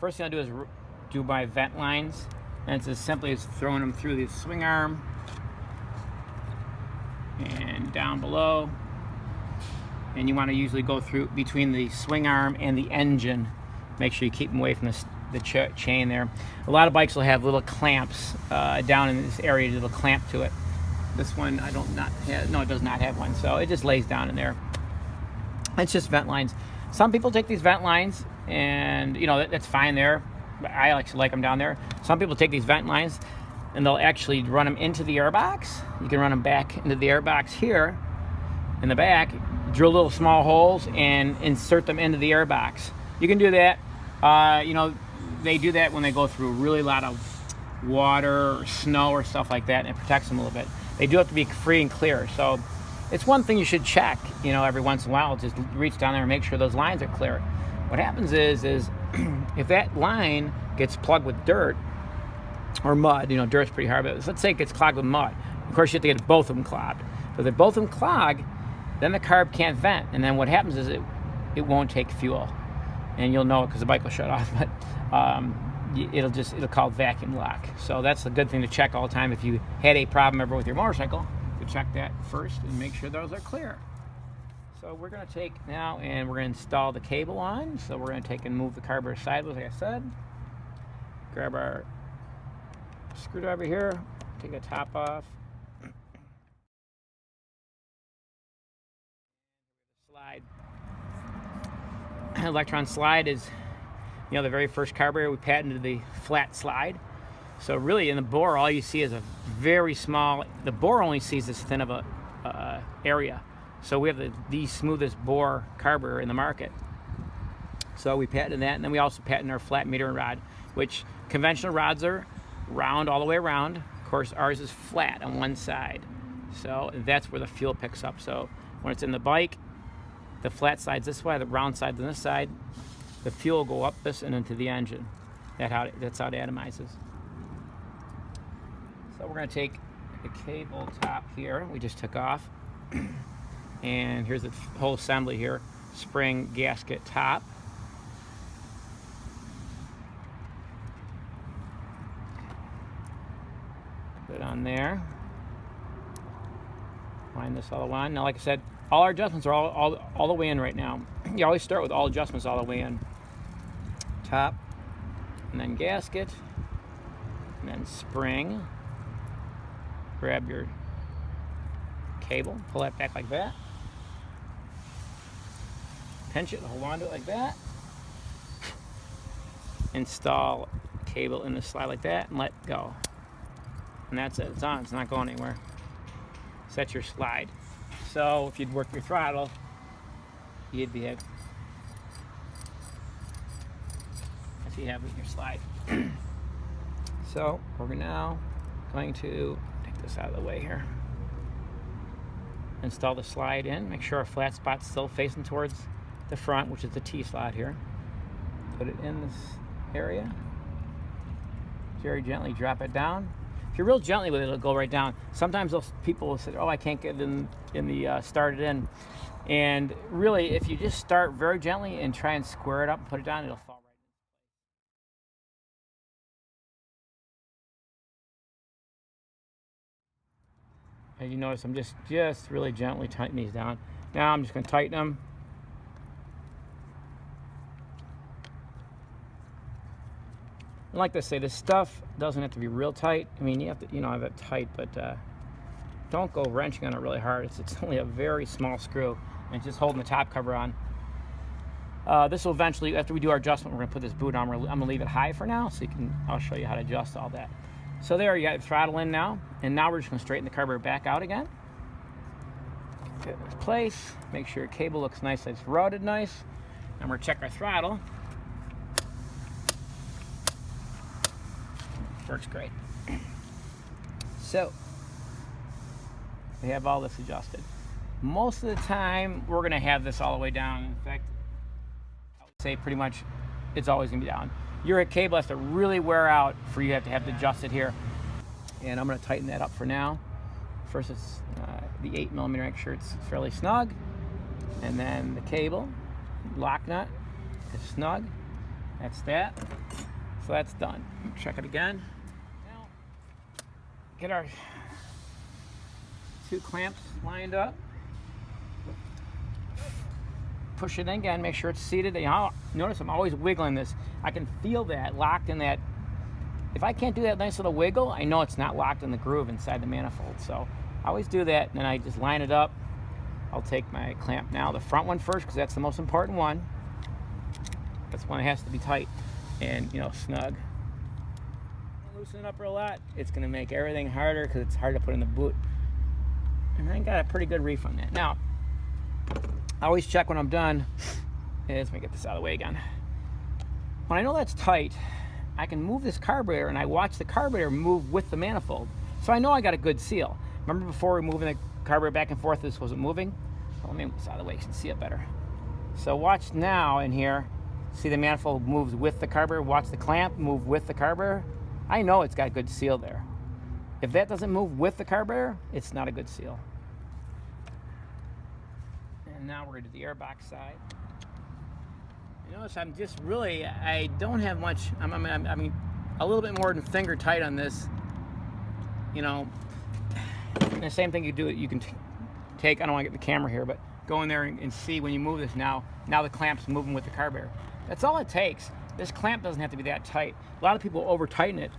first thing I'll do is do my vent lines, and it's as simply as throwing them through the swing arm and down below. And you want to usually go through between the swing arm and the engine. Make sure you keep them away from the chain there. A lot of bikes will have little clamps down in this area that'll clamp to it. This one I don't not have, no, it does not have one, so it just lays down in there. It's just vent lines. Some people take these vent lines, and you know that's fine there. I actually like them down there. Some people take these vent lines and they'll actually run them into the airbox. You can run them back into the airbox here in the back, drill little small holes and insert them into the airbox. You can do that. You know, they do that when they go through a really lot of water or snow or stuff like that, and it protects them a little bit. They do have to be free and clear. So it's one thing you should check, you know, every once in a while. Just reach down there and make sure those lines are clear. What happens is if that line gets plugged with dirt or mud, you know, dirt's pretty hard, but let's say it gets clogged with mud. Of course, you have to get both of them clogged. But if both of them clog, then the carb can't vent. And then what happens is it won't take fuel. And you'll know it because the bike will shut off, but it'll call vacuum lock. So that's a good thing to check all the time. If you had a problem ever with your motorcycle, you check that first and make sure those are clear. So we're going to take now and we're going to install the cable on. So we're going to take and move the carburetor sideways, like I said. Grab our screwdriver here, take the top off. Slide. Lectron slide is, you know, the very first carburetor we patented the flat slide. So really in the bore, all you see is a very small, the bore only sees this thin of a area. So we have the smoothest bore carburetor in the market. So we patented that, and then we also patented our flat meter rod, which conventional rods are round all the way around. Of course, ours is flat on one side. So that's where the fuel picks up. So when it's in the bike, the flat side's this way, the round side's on this side. The fuel will go up this and into the engine. That's how it atomizes. So we're going to take the cable top here, we just took off. And here's the whole assembly here. Spring gasket top. Put it on there. Line this all on. Now, like I said, all our adjustments are all the way in right now. You always start with all adjustments all the way in. Top, and then gasket, and then spring. Grab your cable, pull that back like that. Pinch it and hold on to it like that. Install cable in the slide like that and let go. And that's it, it's on, it's not going anywhere. Set your slide. So if you'd work your throttle, you'd be able, if you have it in your slide. So we're now going to take this out of the way here. Install the slide in, make sure our flat spot's still facing towards the front, which is the T slot here. Put it in this area. Very gently drop it down. If you're real gently with it, it'll go right down. Sometimes people will say, oh, I can't get it in the started in. And really, if you just start very gently and try and square it up and put it down, it'll fall right in. As you notice, I'm just really gently tightening these down. Now I'm just going to tighten them. And like they say, this stuff doesn't have to be real tight. I mean, you have to, have it tight, but don't go wrenching on it really hard. It's only a very small screw, and it's just holding the top cover on. This will eventually, after we do our adjustment, we're going to put this boot on. I'm going to leave it high for now, so I'll show you how to adjust all that. So there, you got the throttle in now, and now we're just going to straighten the carburetor back out again. Get it in its place. Make sure your cable looks nice, it's routed nice. And we're going to check our throttle. Works great. So we have all this adjusted. Most of the time we're going to have this all the way down. In fact, I would say pretty much it's always going to be down. Your cable has to really wear out for you to have to adjust it here. And I'm going to tighten that up for now. First, it's the 8mm, make sure it's fairly snug. And then the cable, lock nut is snug. That's that. So that's done. Check it again. Now, get our 2 clamps lined up. Push it in again, make sure it's seated. Notice I'm always wiggling this. I can feel that locked in that. If I can't do that nice little wiggle, I know it's not locked in the groove inside the manifold. So I always do that, and then I just line it up. I'll take my clamp now, the front one first, because that's the most important one. That's one that has to be tight and, you know, snug. Loosen it up real lot. It's going to make everything harder because it's hard to put in the boot. And I got a pretty good reef on that. Now, I always check when I'm done. Let me get this out of the way again. When I know that's tight, I can move this carburetor, and I watch the carburetor move with the manifold. So I know I got a good seal. Remember before we were moving the carburetor back and forth, this wasn't moving? Well, let me move this out of the way so you can see it better. So watch now in here. See the manifold moves with the carburetor. Watch the clamp move with the carburetor. I know it's got a good seal there. If that doesn't move with the carburetor, it's not a good seal. And now we're going to do the airbox side. You notice I'm just really, I don't have much, I mean, a little bit more than finger tight on this. You know, and the same thing you do, you can take, I don't want to get the camera here, but go in there and see when you move this now the clamp's moving with the carburetor. That's all it takes. This clamp doesn't have to be that tight. A lot of people over tighten it.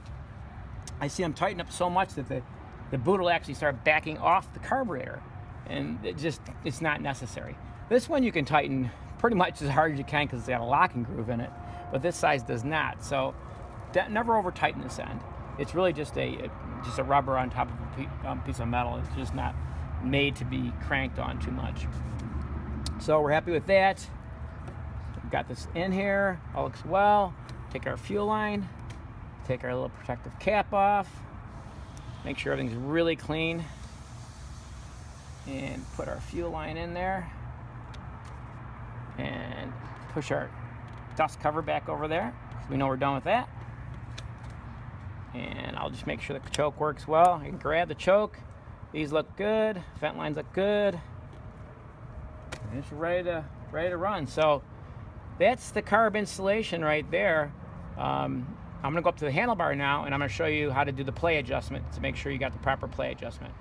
I see them tighten up so much that the boot will actually start backing off the carburetor, and it's not necessary. This one you can tighten pretty much as hard as you can because it's got a locking groove in it, but this size does not. So never over tighten this end. It's really just a rubber on top of a piece of metal. It's just not made to be cranked on too much. So we're happy with that. We've got this in here, all looks well. Take our fuel line, take our little protective cap off, make sure everything's really clean, and put our fuel line in there, and push our dust cover back over there, so we know we're done with that. And I'll just make sure the choke works well. I can grab the choke. These look good. Vent lines look good. And it's ready to run. So that's the carb installation right there. I'm going to go up to the handlebar now, and I'm going to show you how to do the play adjustment to make sure you got the proper play adjustment.